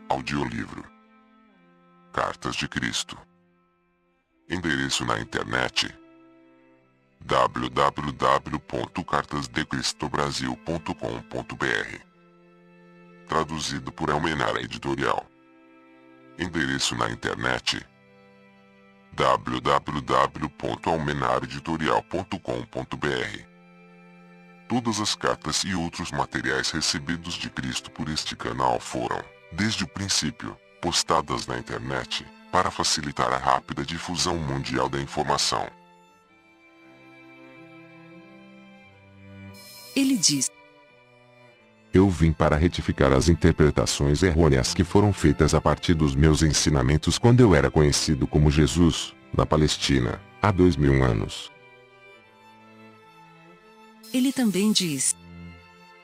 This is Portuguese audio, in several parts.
Audiolivro Cartas de Cristo. Endereço na internet: www.cartasdecristobrasil.com.br. Traduzido por Almenara Editorial. Endereço na internet: www.almenaraeditorial.com.br. Todas as cartas e outros materiais recebidos de Cristo por este canal foram, desde o princípio, postadas na internet, para facilitar a rápida difusão mundial da informação. Ele diz: Eu vim para retificar as interpretações errôneas que foram feitas a partir dos meus ensinamentos quando eu era conhecido como Jesus, na Palestina, há 2000 anos. Ele também diz: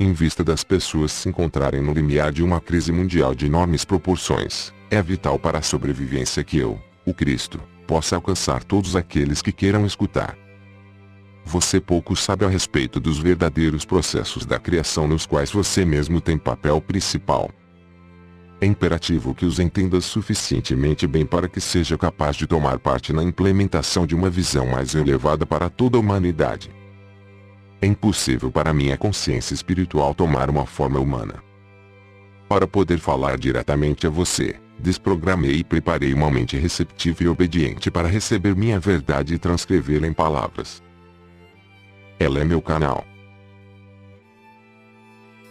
Em vista das pessoas se encontrarem no limiar de uma crise mundial de enormes proporções, é vital para a sobrevivência que eu, o Cristo, possa alcançar todos aqueles que queiram escutar. Você pouco sabe a respeito dos verdadeiros processos da criação nos quais você mesmo tem papel principal. É imperativo que os entenda suficientemente bem para que seja capaz de tomar parte na implementação de uma visão mais elevada para toda a humanidade. É impossível para minha consciência espiritual tomar uma forma humana. Para poder falar diretamente a você, desprogramei e preparei uma mente receptiva e obediente para receber minha verdade e transcrevê-la em palavras. Ela é meu canal.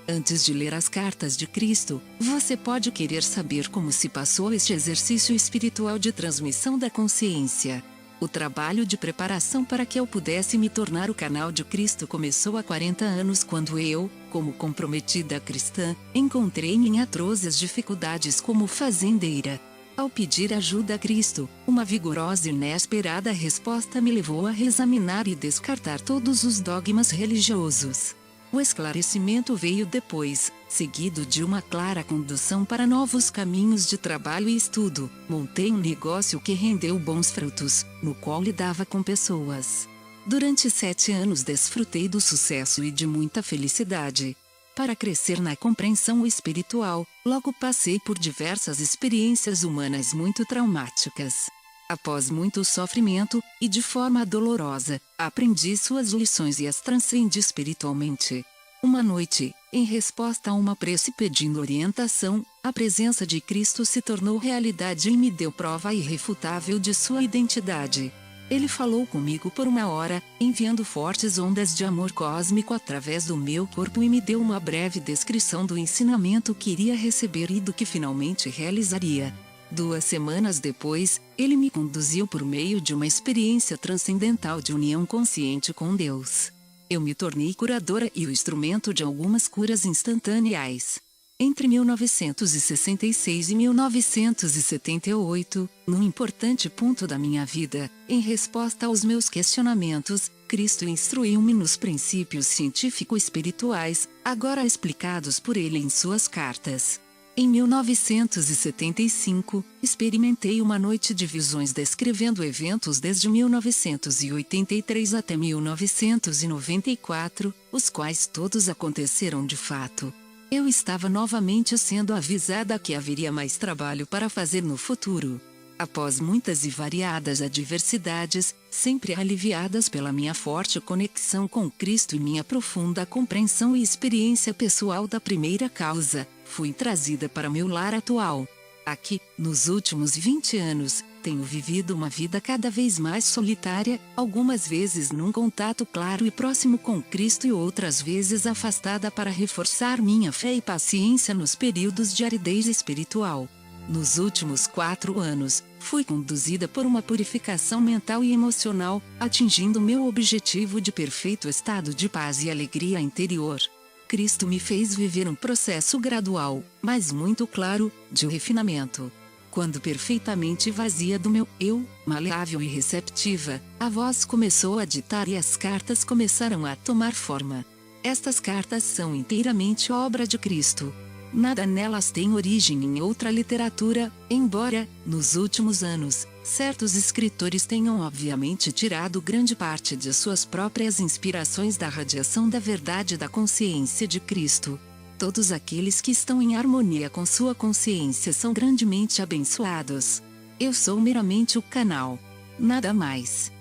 Antes de ler as cartas de Cristo, você pode querer saber como se passou este exercício espiritual de transmissão da consciência. O trabalho de preparação para que eu pudesse me tornar o canal de Cristo começou há 40 anos quando eu, como comprometida cristã, encontrei-me em atrozes dificuldades como fazendeira. Ao pedir ajuda a Cristo, uma vigorosa e inesperada resposta me levou a reexaminar e descartar todos os dogmas religiosos. O esclarecimento veio depois, seguido de uma clara condução para novos caminhos de trabalho e estudo. Montei um negócio que rendeu bons frutos, no qual lidava com pessoas. Durante 7 anos desfrutei do sucesso e de muita felicidade. Para crescer na compreensão espiritual, logo passei por diversas experiências humanas muito traumáticas. Após muito sofrimento, e de forma dolorosa, aprendi suas lições e as transcendi espiritualmente. Uma noite, em resposta a uma prece pedindo orientação, a presença de Cristo se tornou realidade e me deu prova irrefutável de sua identidade. Ele falou comigo por 1 hora, enviando fortes ondas de amor cósmico através do meu corpo e me deu uma breve descrição do ensinamento que iria receber e do que finalmente realizaria. 2 semanas depois, ele me conduziu por meio de uma experiência transcendental de união consciente com Deus. Eu me tornei curadora e o instrumento de algumas curas instantâneas. Entre 1966 e 1978, num importante ponto da minha vida, em resposta aos meus questionamentos, Cristo instruiu-me nos princípios científico-espirituais, agora explicados por ele em suas cartas. Em 1975, experimentei uma noite de visões descrevendo eventos desde 1983 até 1994, os quais todos aconteceram de fato. Eu estava novamente sendo avisada que haveria mais trabalho para fazer no futuro. Após muitas e variadas adversidades, sempre aliviadas pela minha forte conexão com Cristo e minha profunda compreensão e experiência pessoal da primeira causa, fui trazida para meu lar atual. Aqui, nos últimos 20 anos, tenho vivido uma vida cada vez mais solitária, algumas vezes num contato claro e próximo com Cristo e outras vezes afastada para reforçar minha fé e paciência nos períodos de aridez espiritual. Nos últimos 4 anos, fui conduzida por uma purificação mental e emocional, atingindo meu objetivo de perfeito estado de paz e alegria interior. Cristo me fez viver um processo gradual, mas muito claro, de refinamento. Quando perfeitamente vazia do meu eu, maleável e receptiva, a voz começou a ditar e as cartas começaram a tomar forma. Estas cartas são inteiramente obra de Cristo. Nada nelas tem origem em outra literatura, embora, nos últimos anos, certos escritores tenham obviamente tirado grande parte de suas próprias inspirações da radiação da verdade da consciência de Cristo. Todos aqueles que estão em harmonia com sua consciência são grandemente abençoados. Eu sou meramente o canal. Nada mais.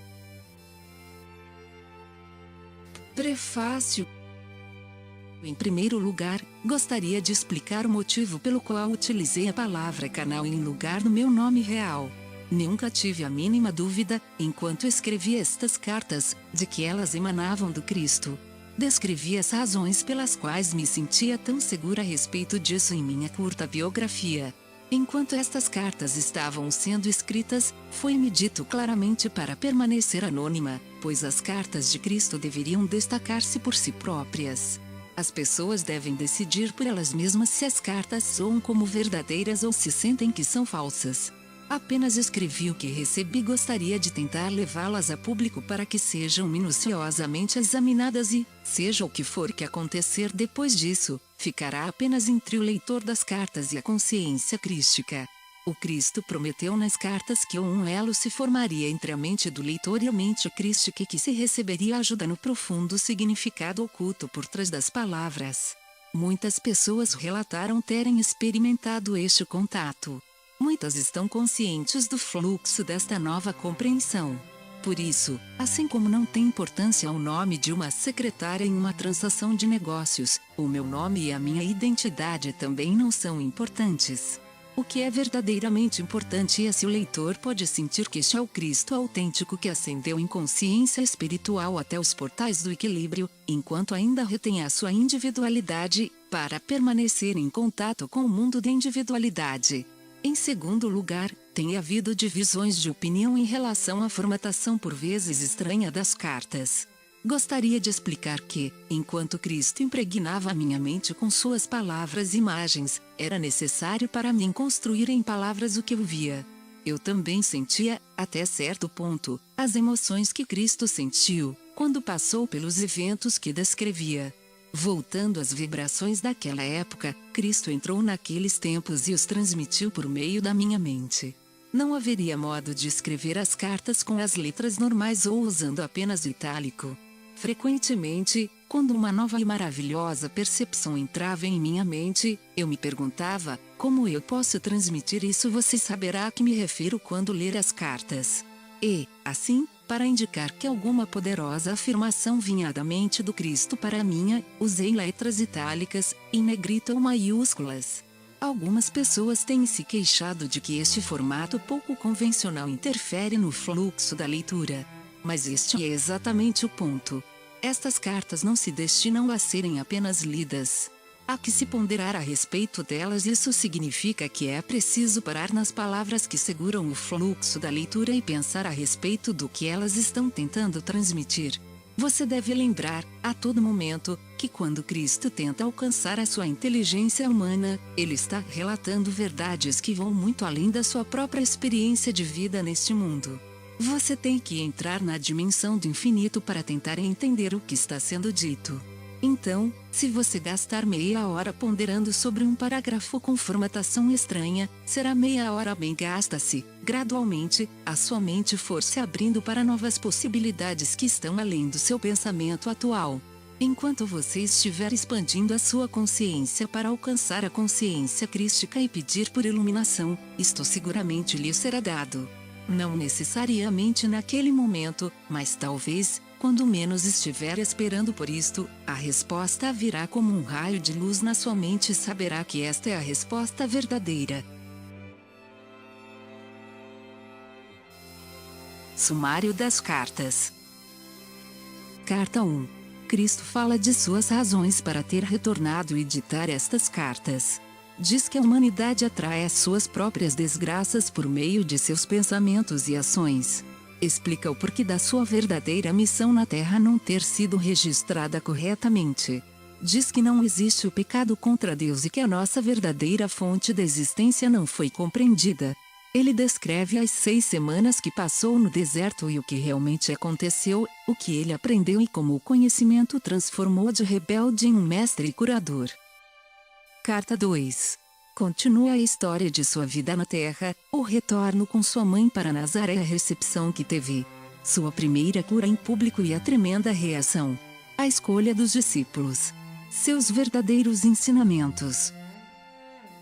Prefácio. Em primeiro lugar, gostaria de explicar o motivo pelo qual utilizei a palavra canal em lugar do meu nome real. Nunca tive a mínima dúvida, enquanto escrevi estas cartas, de que elas emanavam do Cristo. Descrevi as razões pelas quais me sentia tão segura a respeito disso em minha curta biografia. Enquanto estas cartas estavam sendo escritas, foi-me dito claramente para permanecer anônima, pois as cartas de Cristo deveriam destacar-se por si próprias. As pessoas devem decidir por elas mesmas se as cartas soam como verdadeiras ou se sentem que são falsas. Apenas escrevi o que recebi e gostaria de tentar levá-las a público para que sejam minuciosamente examinadas e, seja o que for que acontecer depois disso, ficará apenas entre o leitor das cartas e a consciência crística. O Cristo prometeu nas cartas que um elo se formaria entre a mente do leitor e a mente crística e que se receberia ajuda no profundo significado oculto por trás das palavras. Muitas pessoas relataram terem experimentado este contato. Muitas estão conscientes do fluxo desta nova compreensão. Por isso, assim como não tem importância o nome de uma secretária em uma transação de negócios, o meu nome e a minha identidade também não são importantes. O que é verdadeiramente importante é se o leitor pode sentir que este é o Cristo autêntico que ascendeu em consciência espiritual até os portais do equilíbrio, enquanto ainda retém a sua individualidade, para permanecer em contato com o mundo da individualidade. Em segundo lugar, tem havido divisões de opinião em relação à formatação por vezes estranha das cartas. Gostaria de explicar que, enquanto Cristo impregnava a minha mente com suas palavras e imagens, era necessário para mim construir em palavras o que eu via. Eu também sentia, até certo ponto, as emoções que Cristo sentiu, quando passou pelos eventos que descrevia. Voltando às vibrações daquela época, Cristo entrou naqueles tempos e os transmitiu por meio da minha mente. Não haveria modo de escrever as cartas com as letras normais ou usando apenas itálico. Frequentemente, quando uma nova e maravilhosa percepção entrava em minha mente, eu me perguntava, como eu posso transmitir isso? Você saberá a que me refiro quando ler as cartas. E, assim, para indicar que alguma poderosa afirmação vinha da mente do Cristo para minha, usei letras itálicas, em negrito ou maiúsculas. Algumas pessoas têm se queixado de que este formato pouco convencional interfere no fluxo da leitura. Mas este é exatamente o ponto. Estas cartas não se destinam a serem apenas lidas. Há que se ponderar a respeito delas. Isso significa que é preciso parar nas palavras que seguram o fluxo da leitura e pensar a respeito do que elas estão tentando transmitir. Você deve lembrar, a todo momento, que quando Cristo tenta alcançar a sua inteligência humana, ele está relatando verdades que vão muito além da sua própria experiência de vida neste mundo. Você tem que entrar na dimensão do infinito para tentar entender o que está sendo dito. Então, se você gastar meia hora ponderando sobre um parágrafo com formatação estranha, será meia hora bem gasta se, gradualmente, a sua mente for se abrindo para novas possibilidades que estão além do seu pensamento atual. Enquanto você estiver expandindo a sua consciência para alcançar a consciência crística e pedir por iluminação, isto seguramente lhe será dado. Não necessariamente naquele momento, mas talvez, quando menos estiver esperando por isto, a resposta virá como um raio de luz na sua mente e saberá que esta é a resposta verdadeira. Sumário das cartas. Carta 1. Cristo fala de suas razões para ter retornado e ditar estas cartas. Diz que a humanidade atrai as suas próprias desgraças por meio de seus pensamentos e ações. Explica o porquê da sua verdadeira missão na Terra não ter sido registrada corretamente. Diz que não existe o pecado contra Deus e que a nossa verdadeira fonte da existência não foi compreendida. Ele descreve as 6 semanas que passou no deserto e o que realmente aconteceu, o que ele aprendeu e como o conhecimento o transformou de rebelde em um mestre curador. Carta 2. Continua a história de sua vida na Terra, o retorno com sua mãe para Nazaré, a recepção que teve, sua primeira cura em público e a tremenda reação. A escolha dos discípulos. Seus verdadeiros ensinamentos.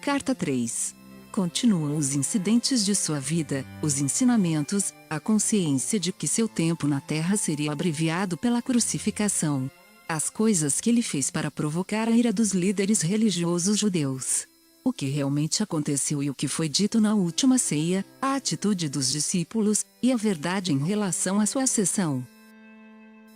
Carta 3. Continuam os incidentes de sua vida, os ensinamentos, a consciência de que seu tempo na Terra seria abreviado pela crucificação. As coisas que ele fez para provocar a ira dos líderes religiosos judeus. O que realmente aconteceu e o que foi dito na última ceia, a atitude dos discípulos, e a verdade em relação à sua ascensão.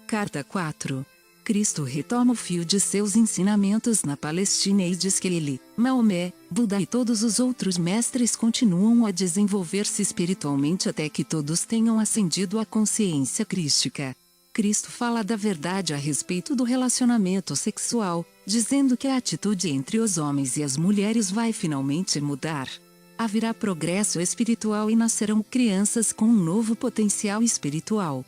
Carta 4. Cristo retoma o fio de seus ensinamentos na Palestina e diz que ele, Maomé, Buda e todos os outros mestres continuam a desenvolver-se espiritualmente até que todos tenham ascendido à consciência crística. Cristo fala da verdade a respeito do relacionamento sexual, dizendo que a atitude entre os homens e as mulheres vai finalmente mudar. Haverá progresso espiritual e nascerão crianças com um novo potencial espiritual.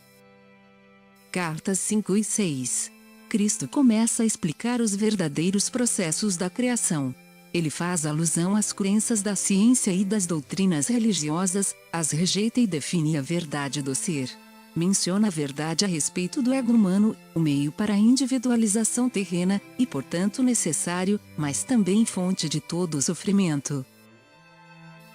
Cartas 5 e 6. Cristo começa a explicar os verdadeiros processos da criação. Ele faz alusão às crenças da ciência e das doutrinas religiosas, as rejeita e define a verdade do ser. Menciona a verdade a respeito do ego humano, o meio para a individualização terrena, e portanto necessário, mas também fonte de todo o sofrimento.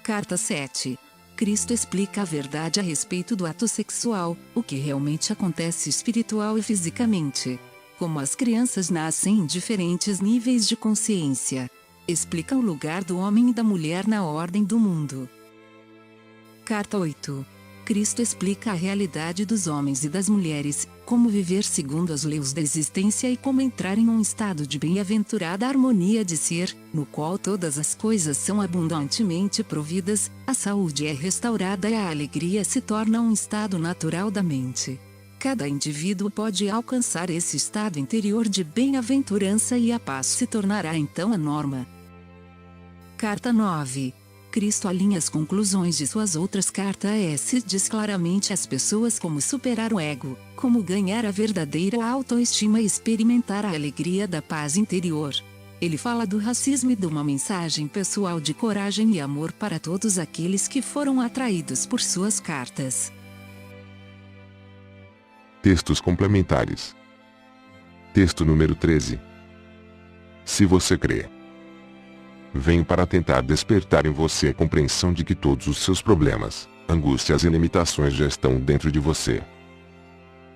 Carta 7. Cristo explica a verdade a respeito do ato sexual, o que realmente acontece espiritual e fisicamente. Como as crianças nascem em diferentes níveis de consciência. Explica o lugar do homem e da mulher na ordem do mundo. Carta 8. Cristo explica a realidade dos homens e das mulheres, como viver segundo as leis da existência e como entrar em um estado de bem-aventurada harmonia de ser, no qual todas as coisas são abundantemente providas, a saúde é restaurada e a alegria se torna um estado natural da mente. Cada indivíduo pode alcançar esse estado interior de bem-aventurança e a paz se tornará então a norma. Carta 9. Cristo alinha as conclusões de suas outras cartas e diz claramente às pessoas como superar o ego, como ganhar a verdadeira autoestima e experimentar a alegria da paz interior. Ele fala do racismo e de uma mensagem pessoal de coragem e amor para todos aqueles que foram atraídos por suas cartas. Textos complementares. Texto número 13. Se você crê. Venho para tentar despertar em você a compreensão de que todos os seus problemas, angústias e limitações já estão dentro de você.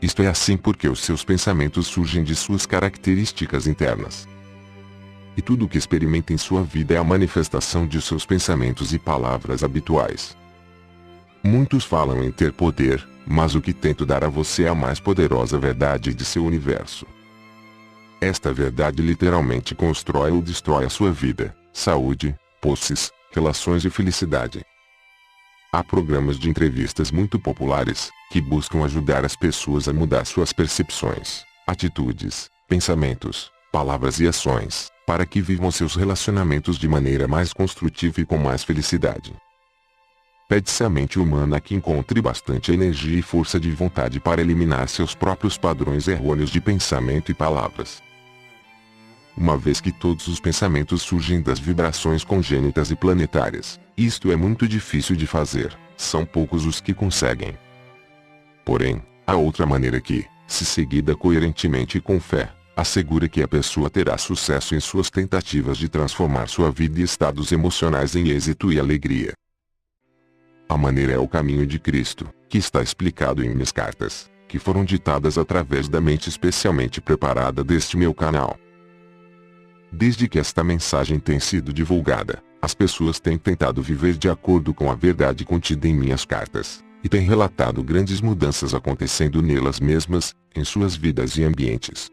Isto é assim porque os seus pensamentos surgem de suas características internas. E tudo o que experimenta em sua vida é a manifestação de seus pensamentos e palavras habituais. Muitos falam em ter poder, mas o que tento dar a você é a mais poderosa verdade de seu universo. Esta verdade literalmente constrói ou destrói a sua vida, saúde, posses, relações e felicidade. Há programas de entrevistas muito populares, que buscam ajudar as pessoas a mudar suas percepções, atitudes, pensamentos, palavras e ações, para que vivam seus relacionamentos de maneira mais construtiva e com mais felicidade. Pede-se à mente humana que encontre bastante energia e força de vontade para eliminar seus próprios padrões errôneos de pensamento e palavras. Uma vez que todos os pensamentos surgem das vibrações congênitas e planetárias, isto é muito difícil de fazer, são poucos os que conseguem. Porém, há outra maneira que, se seguida coerentemente e com fé, assegura que a pessoa terá sucesso em suas tentativas de transformar sua vida e estados emocionais em êxito e alegria. A maneira é o caminho de Cristo, que está explicado em minhas cartas, que foram ditadas através da mente especialmente preparada deste meu canal. Desde que esta mensagem tem sido divulgada, as pessoas têm tentado viver de acordo com a verdade contida em minhas cartas, e têm relatado grandes mudanças acontecendo nelas mesmas, em suas vidas e ambientes.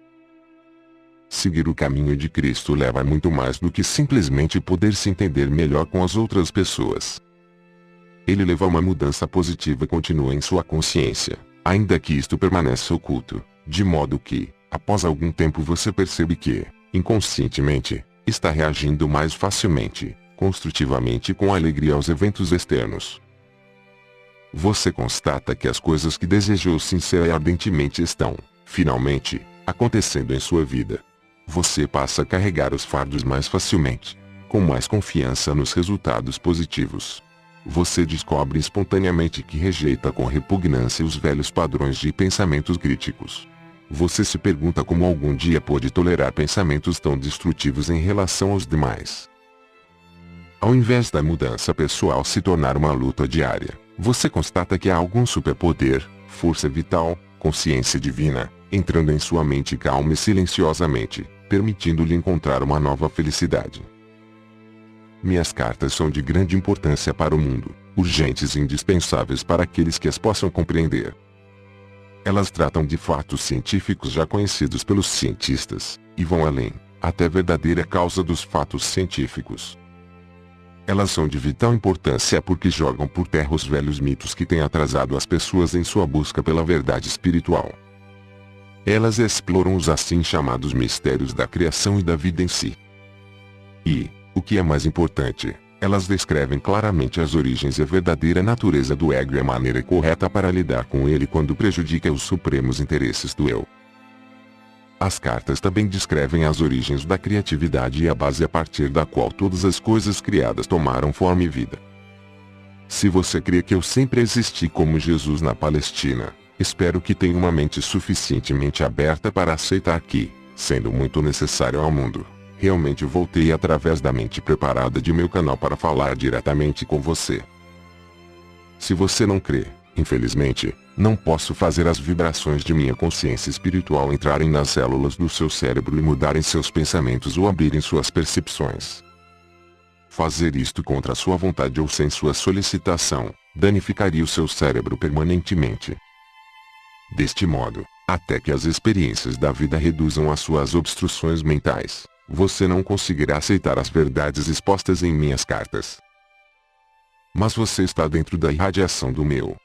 Seguir o caminho de Cristo leva a muito mais do que simplesmente poder se entender melhor com as outras pessoas. Ele leva a uma mudança positiva contínua em sua consciência, ainda que isto permaneça oculto, de modo que, após algum tempo você percebe que, inconscientemente, está reagindo mais facilmente, construtivamente e com alegria aos eventos externos. Você constata que as coisas que desejou sincera e ardentemente estão, finalmente, acontecendo em sua vida. Você passa a carregar os fardos mais facilmente, com mais confiança nos resultados positivos. Você descobre espontaneamente que rejeita com repugnância os velhos padrões de pensamentos críticos. Você se pergunta como algum dia pôde tolerar pensamentos tão destrutivos em relação aos demais. Ao invés da mudança pessoal se tornar uma luta diária, você constata que há algum superpoder, força vital, consciência divina, entrando em sua mente calma e silenciosamente, permitindo-lhe encontrar uma nova felicidade. Minhas cartas são de grande importância para o mundo, urgentes e indispensáveis para aqueles que as possam compreender. Elas tratam de fatos científicos já conhecidos pelos cientistas, e vão além, até a verdadeira causa dos fatos científicos. Elas são de vital importância porque jogam por terra os velhos mitos que têm atrasado as pessoas em sua busca pela verdade espiritual. Elas exploram os assim chamados mistérios da criação e da vida em si. E, o que é mais importante, elas descrevem claramente as origens e a verdadeira natureza do ego e a maneira correta para lidar com ele quando prejudica os supremos interesses do eu. As cartas também descrevem as origens da criatividade e a base a partir da qual todas as coisas criadas tomaram forma e vida. Se você crê que eu sempre existi como Jesus na Palestina, espero que tenha uma mente suficientemente aberta para aceitar que, sendo muito necessário ao mundo, realmente voltei através da mente preparada de meu canal para falar diretamente com você. Se você não crê, infelizmente, não posso fazer as vibrações de minha consciência espiritual entrarem nas células do seu cérebro e mudarem seus pensamentos ou abrirem suas percepções. Fazer isto contra sua vontade ou sem sua solicitação, danificaria o seu cérebro permanentemente. Deste modo, até que as experiências da vida reduzam as suas obstruções mentais, você não conseguirá aceitar as verdades expostas em minhas cartas. Mas você está dentro da irradiação do meu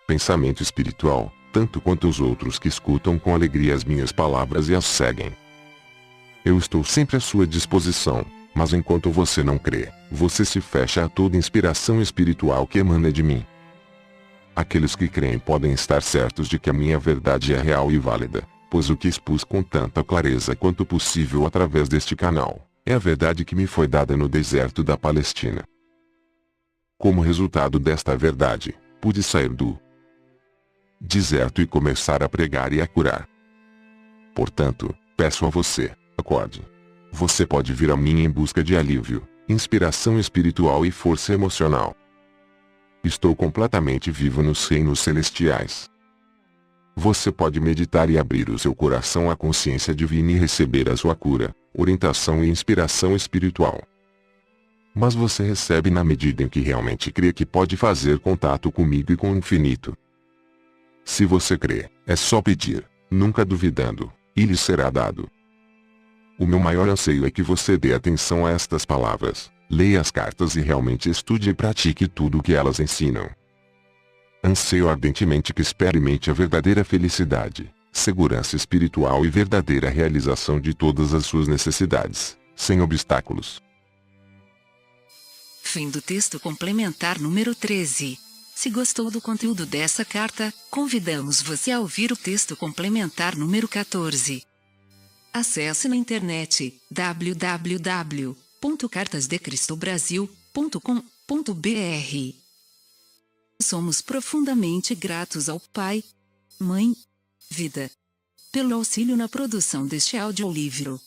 pensamento espiritual, tanto quanto os outros que escutam com alegria as minhas palavras e as seguem. Eu estou sempre à sua disposição, mas enquanto você não crê, você se fecha a toda inspiração espiritual que emana de mim. Aqueles que creem podem estar certos de que a minha verdade é real e válida, pois o que expus com tanta clareza quanto possível através deste canal, é a verdade que me foi dada no deserto da Palestina. Como resultado desta verdade, pude sair do deserto e começar a pregar e a curar. Portanto, peço a você, acorde. Você pode vir a mim em busca de alívio, inspiração espiritual e força emocional. Estou completamente vivo nos reinos celestiais. Você pode meditar e abrir o seu coração à consciência divina e receber a sua cura, orientação e inspiração espiritual. Mas você recebe na medida em que realmente crê que pode fazer contato comigo e com o infinito. Se você crê, é só pedir, nunca duvidando, e lhe será dado. O meu maior anseio é que você dê atenção a estas palavras, leia as cartas e realmente estude e pratique tudo o que elas ensinam. Anseio ardentemente que experimente a verdadeira felicidade, segurança espiritual e verdadeira realização de todas as suas necessidades, sem obstáculos. Fim do texto complementar número 13. Se gostou do conteúdo dessa carta, convidamos você a ouvir o texto complementar número 14. Acesse na internet www.cartasdecristobrasil.com.br. Somos profundamente gratos ao Pai, Mãe, Vida, pelo auxílio na produção deste audiolivro.